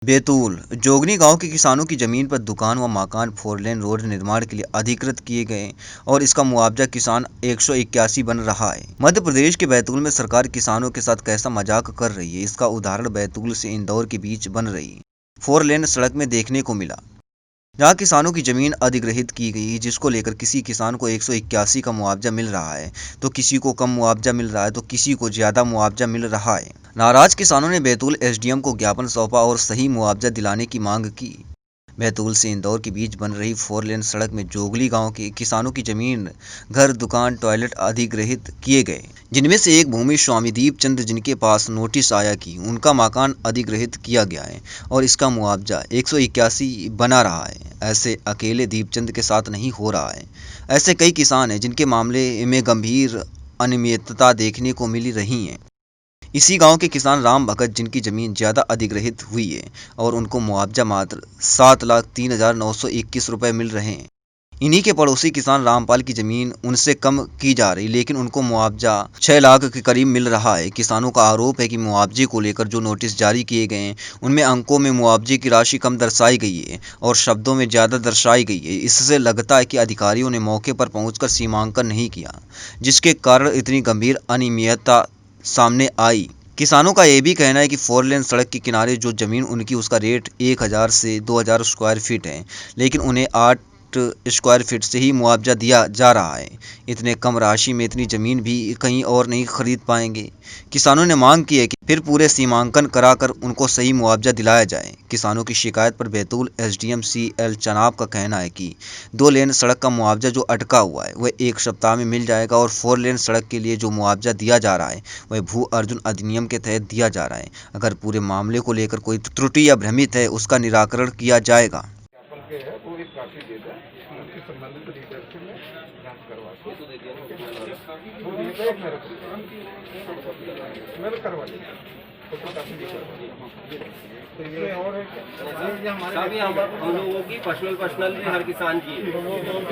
बैतूल जोगनी गांव के किसानों की जमीन पर दुकान व मकान 4 लेन रोड निर्माण के लिए अधिकृत किए गए और इसका मुआवजा किसान 181 बन रहा है। मध्य प्रदेश के बैतूल में सरकार किसानों के साथ कैसा मजाक कर रही है, इसका उदाहरण बैतूल से इंदौर के बीच बन रही 4 लेन सड़क में देखने को मिला, जहां किसानों की जमीन अधिग्रहित की गई, जिसको लेकर किसी किसान को 181 का मुआवजा मिल रहा है तो किसी को कम मुआवजा मिल रहा है तो किसी को ज्यादा मुआवजा मिल रहा है। नाराज किसानों ने बैतूल एसडीएम को ज्ञापन सौंपा और सही मुआवजा दिलाने की मांग की। बैतूल से इंदौर के बीच बन रही 4 लेन सड़क में जोगली गांव के किसानों की जमीन, घर, दुकान, टॉयलेट अधिग्रहित किए गए, जिनमें से एक भूमि स्वामी दीपचंद जिनके पास नोटिस आया कि उनका मकान अधिग्रहित किया गया है और इसका मुआवजा 181 बना रहा है। ऐसे अकेले दीपचंद के साथ नहीं हो रहा है, ऐसे कई किसान हैं जिनके मामले में गंभीर अनियमितता देखने को मिल रही है। इसी गांव के किसान राम भगत जिनकी जमीन ज्यादा अधिग्रहित हुई है और उनको मुआवजा मात्र 7,03,921 रुपए मिल रहे हैं। इन्हीं के पड़ोसी किसान रामपाल की जमीन उनसे कम की जा रही, लेकिन उनको मुआवजा 6 लाख के करीब मिल रहा है। किसानों का आरोप है कि मुआवजे को लेकर जो नोटिस जारी किए गए हैं उनमें अंकों में मुआवजे की राशि कम दर्शाई गई है और शब्दों में ज़्यादा दर्शाई गई है। इससे लगता है कि अधिकारियों ने मौके पर पहुंचकर सीमांकन नहीं किया, जिसके कारण इतनी गंभीर अनियमितता सामने आई। किसानों का यह भी कहना है कि 4 लेन सड़क के किनारे जो जमीन उनकी उसका रेट 1,000 से 2,000 स्क्वायर फीट है, लेकिन उन्हें 8 स्क्वायर फीट से ही मुआवजा दिया जा रहा है। इतने कम राशि में इतनी जमीन भी कहीं और नहीं खरीद पाएंगे। किसानों ने मांग की है कि फिर पूरे सीमांकन कराकर उनको सही मुआवजा दिलाया जाए। किसानों की शिकायत पर बैतूल एसडीएम CL चनाब का कहना है कि 2 लेन सड़क का मुआवजा जो अटका हुआ है वह 1 सप्ताह में मिल जाएगा और 4 लेन सड़क के लिए जो मुआवजा दिया जा रहा है वह भू अर्जुन अधिनियम के तहत दिया जा रहा है। अगर पूरे मामले को लेकर कोई त्रुटि या भ्रमित है उसका निराकरण किया जाएगा। के है वो एक काफी दे दें, उसके संबंधित लीडर से मैं जांच करवा के वो देगा एक मेरे करवा लिया तो काफी भी करवा। तो ये और है कि ये हमारे हम लोगों की पर्सनल भी हर किसान की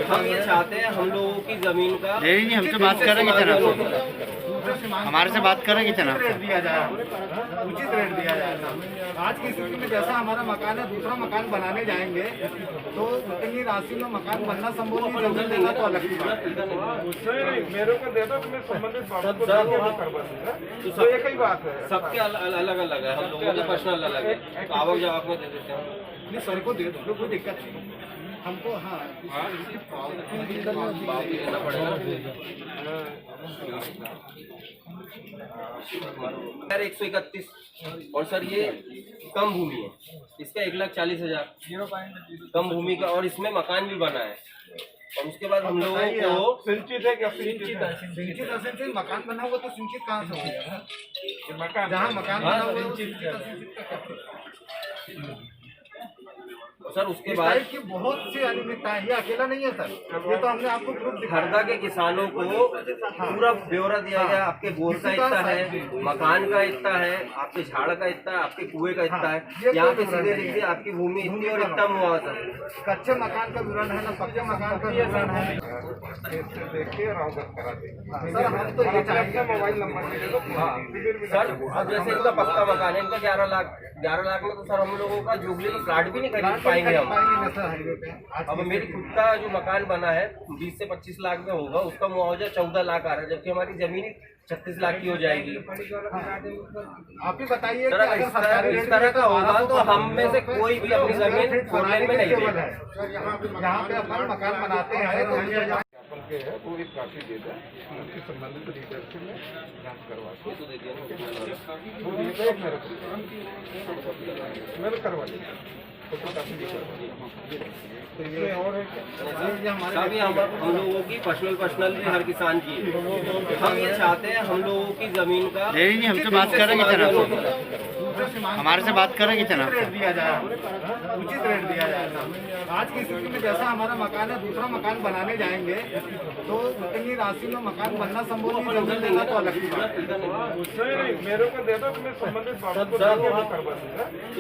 हम ये चाहते हैं हम लोगों की जमीन का हमसे बात करेंगे हमारे से बात करेंगे रेट दिया जाए, उचित रेट दिया जाए। आज की स्थिति में जैसा हमारा मकान है, दूसरा मकान बनाने जाएंगे तो इतनी राशि में मकान बनना संभव नहीं, जमीन देना तो अलग की बात है। मेरे को दे दो तो मैं संबंधित बात को करवा दूंगा, तो एक ही बात है। सबके अलग अलग है, हम लोगों के पर्सनल अलग है, आवक जावक में दे देते हैं। नहीं सर को दे दो, कोई दिक्कत नहीं हमको। हाँ सर 131 और सर ये कम भूमि है, इसका 1,40,000 कम भूमि का और इसमें मकान भी बना है। और उसके बाद हम लोगों को सिंचित है क्या? सिंचित मकान बना हुआ तो सिंचित कहाँ से हो गया? मकान जहाँ मकान बना हुआ सर उसके बाद की बहुत सी अनियमितता है। ये अकेला नहीं है सर, ये तो हमने आपको प्रूफ दिखाया। हरदा के किसानों को पूरा ब्यौरा दिया गया, आपके बोर का इतना है, मकान का इतना है, आपके झाड़ का इतना है, आपके कुएं का इतना है। यहाँ पे सीधे लिख दिया आपकी भूमि इतनी और इतना मुआवजा। कच्चे मकान का विवरण है ना पक्के मकान का विवरण है। देखिए अवगत करा देंगे सर, हम तो ये चाहेंगे मोबाइल नंबर दे दो। सर अब जैसे इनका पक्का मकान है, इनका 11 लाख में तो सर हम लोगों का जुबली तो प्लाट भी नहीं खरीद पाएंगे हम। अब मेरी खुद का जो मकान बना है 20 से 25 लाख में होगा, उसका मुआवजा 14 लाख आ रहा है, जबकि हमारी जमीन 36 लाख की हो जाएगी। आप ही बताइए सर अगर इस तरह का होगा तो हम में से कोई भी अपनी जमीन 4 लेन में नहीं देगा। यहाँ पे अपन मकान बनाते हैं के है वो एक काफी दे दें, उसके संबंधित लीडर से मैं जांच करवा के वो देगा एक मेरे करवा लिया तो काफी भी करवा। तो ये और है कि हम लोगों की पर्सनल भी हर किसान की हम ये चाहते हैं हम लोगों की जमीन का हमसे बात करेंगे हमारे से बात करेंगे रेट दिया जाए, उचित रेट दिया जाए। आज की स्थिति में जैसा हमारा मकान है, दूसरा मकान बनाने जाएंगे तो इतनी राशि में मकान बनना संभव नहीं, जमीन देना तो अलग की बात है। मेरे को दे दो तो मैं संबंधित बात को करवा दूंगा,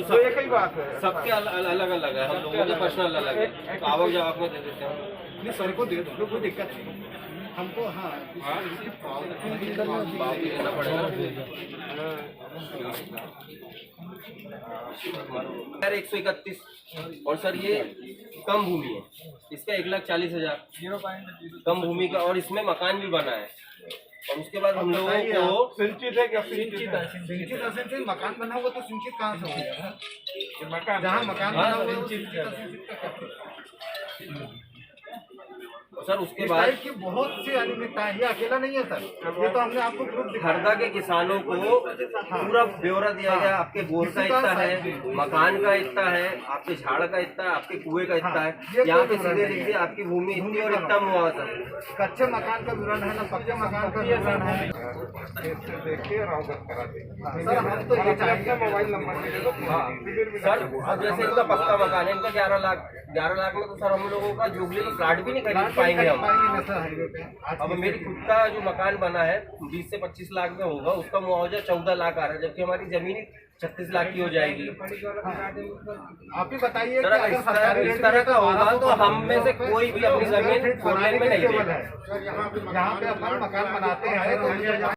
तो एक ही बात है। सबके अलग अलग है, हम लोगों के पर्सनल अलग है, आवक जावक में दे देते हैं। नहीं सर को दे दो, कोई दिक्कत नहीं हमको हाँ देना पड़ेगा सर 131 और सर ये कम भूमि है, इसका 1,40,000 कम भूमि का, और इसमें मकान भी बना है। और उसके बाद हम लोगों को सिंचित है क्या? सिंचित असल से मकान बना हुआ तो सिंचित कहाँ से हो गया? मकान जहाँ मकान बना हुआ है वो सिंचित का सर उसके बाद की बहुत सी अनियमितताएं, ये अकेला नहीं है सर, ये तो हमने आपको प्रूफ दिखाया। हरदा के किसानों को पूरा ब्यौरा दिया गया, आपके बोर का इतना है, मकान का इतना है, आपके झाड़ का इतना है, आपके कुएं का इतना है, यहाँ पे सीधे लिख दिया आपकी भूमि इतनी और इतना मुआवजा। कच्चे मकान का विवरण है ना पक्के मकान का विवरण है। सर हम तो ये चाहिए मोबाइल नंबर सर अब जैसे इनका पक्का मकान है, इनका 11 लाख में तो सर हम लोगों का जुबली तो प्लाट भी नहीं खरीद पाएंगे हम। अब मेरी खुद का जो मकान बना है 20 से 25 लाख में होगा, उसका मुआवजा 14 लाख आ रहा है, जबकि हमारी जमीन 36 लाख की हो जाएगी। आप ही बताइए सर अगर इस तरह का होगा तो हम में से कोई भी अपनी जमीन 4 लेन में नहीं देगा। यहाँ पे अपन मकान बनाते हैं तो